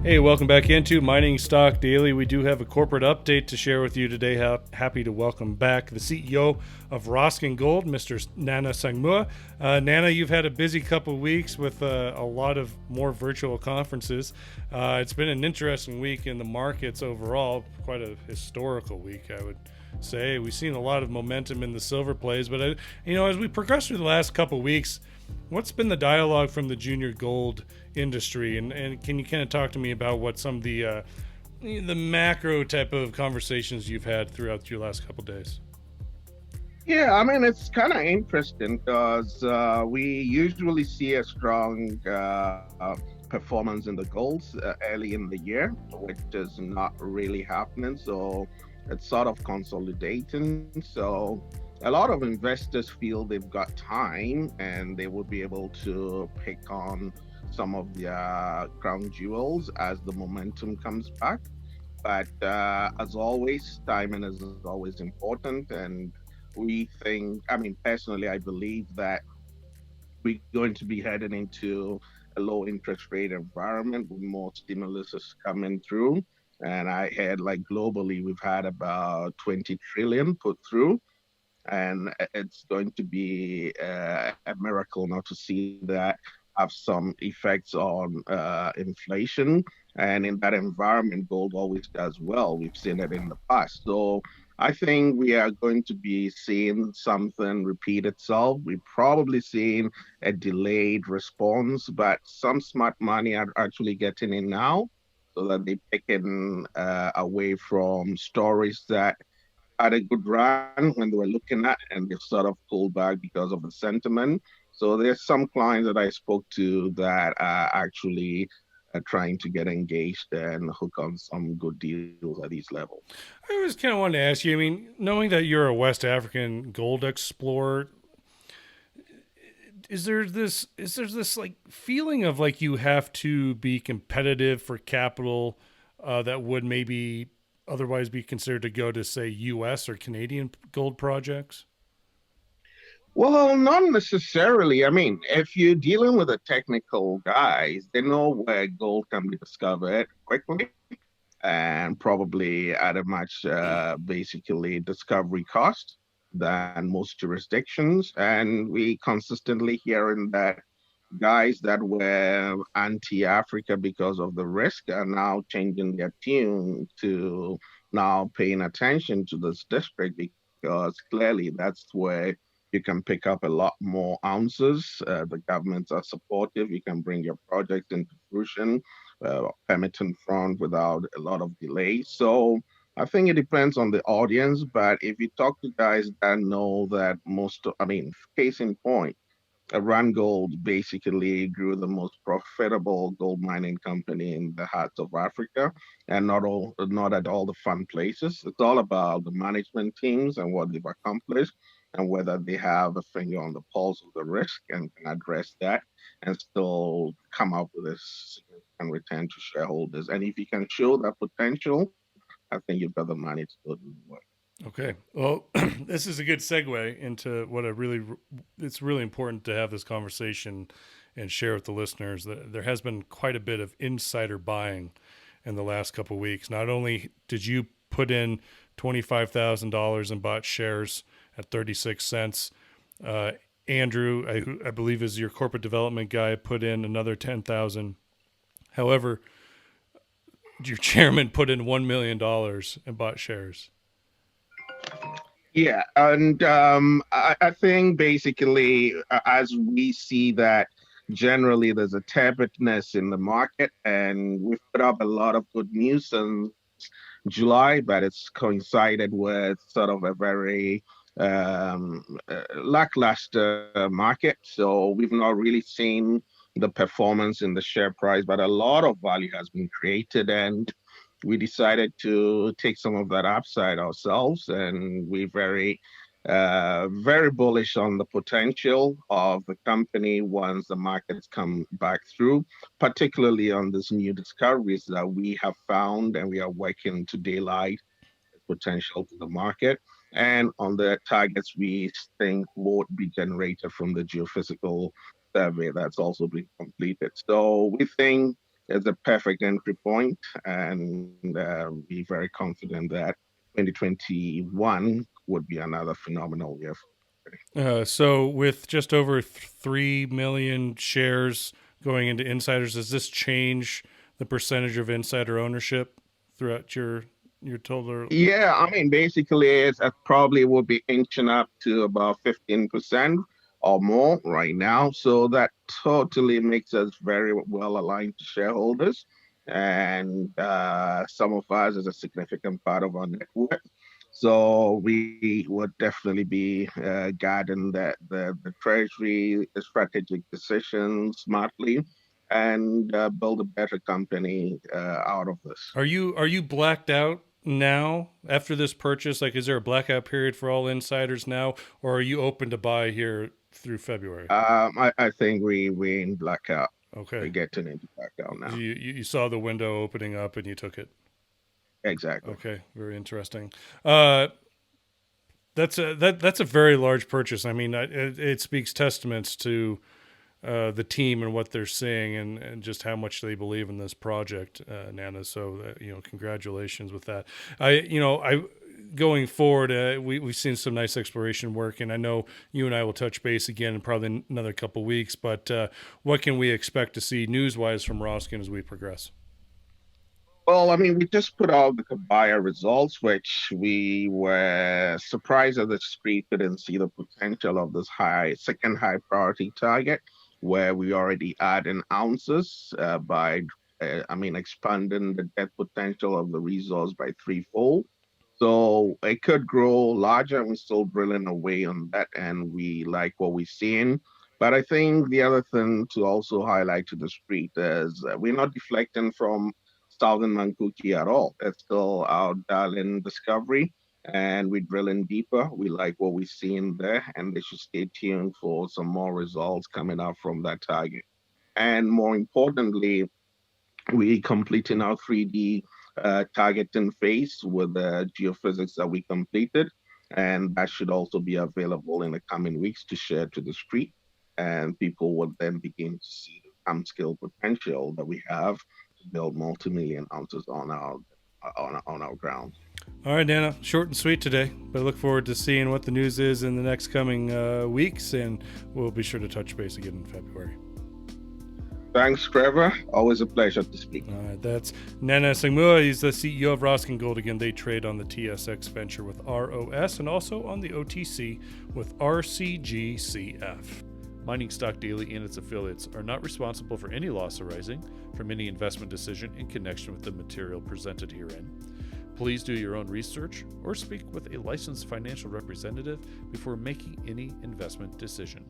Hey, welcome back into Mining Stock Daily. We do have a corporate update to share with you today. Happy to welcome back the CEO of Roscan Gold, Mr. Nana Sangmuah. Nana, you've had a busy couple of weeks with a lot of more virtual conferences. It's been an interesting week in the markets overall, quite a historical week, I would say. We've seen a lot of momentum in the silver plays, but as we progress through the last couple of weeks, what's been the dialogue from the junior gold industry, and can you kind of talk to me about what some of the macro type of conversations you've had throughout your last couple of days? Yeah, I mean, it's kind of interesting because we usually see a strong performance in the golds early in the year, which is not really happening. So it's sort of consolidating. So a lot of investors feel they've got time and they will be able to pick on some of their crown jewels as the momentum comes back. But as always, timing is always important. And we think, I mean, personally, I believe that we're going to be heading into a low interest rate environment with more stimulus is coming through. And I heard like globally, we've had about 20 trillion put through. And it's going to be a miracle not to see that have some effects on inflation. And in that environment, gold always does well. We've seen it in the past. So I think we are going to be seeing something repeat itself. We're probably seeing a delayed response, but some smart money are actually getting in now so that they're picking away from stories that had a good run when they were looking at, and they've sort of pulled back because of the sentiment. So there's some clients that I spoke to that are actually trying to get engaged and hook on some good deals at these levels. I was kind of wanted to ask you. I mean, knowing that you're a West African gold explorer, is there this like feeling of like you have to be competitive for capital that would maybe otherwise be considered to go to say U.S. or Canadian gold projects? Well, not necessarily. I mean, if you're dealing with the technical guys, they know where gold can be discovered quickly and probably at a much basically discovery cost than most jurisdictions. And we consistently hearing that guys that were anti-Africa because of the risk are now changing their tune to now paying attention to this district because clearly that's where you can pick up a lot more ounces. The governments are supportive. You can bring your project into fruition, permitting front without a lot of delay. So I think it depends on the audience, but if you talk to guys that know that I mean, case in point, Gold basically grew the most profitable gold mining company in the heart of Africa, and not at all the fun places. It's all about the management teams and what they've accomplished, and whether they have a finger on the pulse of the risk and can address that, and still come up with a significant return to shareholders. And if you can show that potential, I think you've got the money to go do the work. Okay. Well, this is a good segue into what it's really important to have this conversation and share with the listeners that there has been quite a bit of insider buying in the last couple of weeks. Not only did you put in $25,000 and bought shares at 36 cents, uh, Andrew, I believe is your corporate development guy, put in another 10,000. However, your chairman put in $1 million and bought shares. Yeah, and I think basically, as we see that generally there's a tepidness in the market, and we've put up a lot of good news since July, but it's coincided with sort of a very lackluster market. So we've not really seen the performance in the share price, but a lot of value has been created, and we decided to take some of that upside ourselves, and we're very bullish on the potential of the company once the markets come back through, particularly on these new discoveries that we have found, and we are working to daylight potential to the market, and on the targets we think would be generated from the geophysical survey that's also been completed. So we think is a perfect entry point, and be very confident that 2021 would be another phenomenal year for the company. So with just over 3 million shares going into insiders, does this change the percentage of insider ownership throughout your total? Yeah, I mean, basically, it probably will be inching up to about 15% or more right now. So that totally makes us very well aligned to shareholders. And some of us is a significant part of our network. So we would definitely be guiding the treasury, the strategic decisions smartly, and build a better company out of this. Are you blacked out now after this purchase? Like, is there a blackout period for all insiders now, or are you open to buy here through February? I think we in blackout. We're Okay. getting into blackout now. You saw the window opening up and you took it. Exactly. Okay, very interesting. Uh, that's a very large purchase. I mean, it speaks testaments to the team and what they're seeing, and just how much they believe in this project, Nana. So congratulations with that. I going forward, we've seen some nice exploration work, and I know you and I will touch base again in probably another couple weeks. But what can we expect to see news wise from Roskin as we progress? Well, I mean, we just put out the Kabaya results, which we were surprised that the street couldn't see the potential of this second high priority target, where we already add in ounces by, I mean, expanding the depth potential of the resource by threefold. So it could grow larger, and we're still drilling away on that, and we like what we're seeing. But I think the other thing to also highlight to the street is we're not deflecting from Southern Mankuki at all. It's still our darling discovery, and we're drilling deeper. We like what we're seeing there, and they should stay tuned for some more results coming out from that target. And more importantly, we completing our 3D targeting phase with the geophysics that we completed, and that should also be available in the coming weeks to share to the street, and people would then begin to see the scale potential that we have to build multi-million ounces on our ground. All right, Nana, short and sweet today, but I look forward to seeing what the news is in the next coming weeks, and we'll be sure to touch base again in February. Thanks, Trevor. Always a pleasure to speak. All right, that's Nana Sangmuah. He's the CEO of Roscan Gold. Again, they trade on the TSX Venture with ROS and also on the OTC with RCGCF. Mining Stock Daily and its affiliates are not responsible for any loss arising from any investment decision in connection with the material presented herein. Please do your own research or speak with a licensed financial representative before making any investment decision.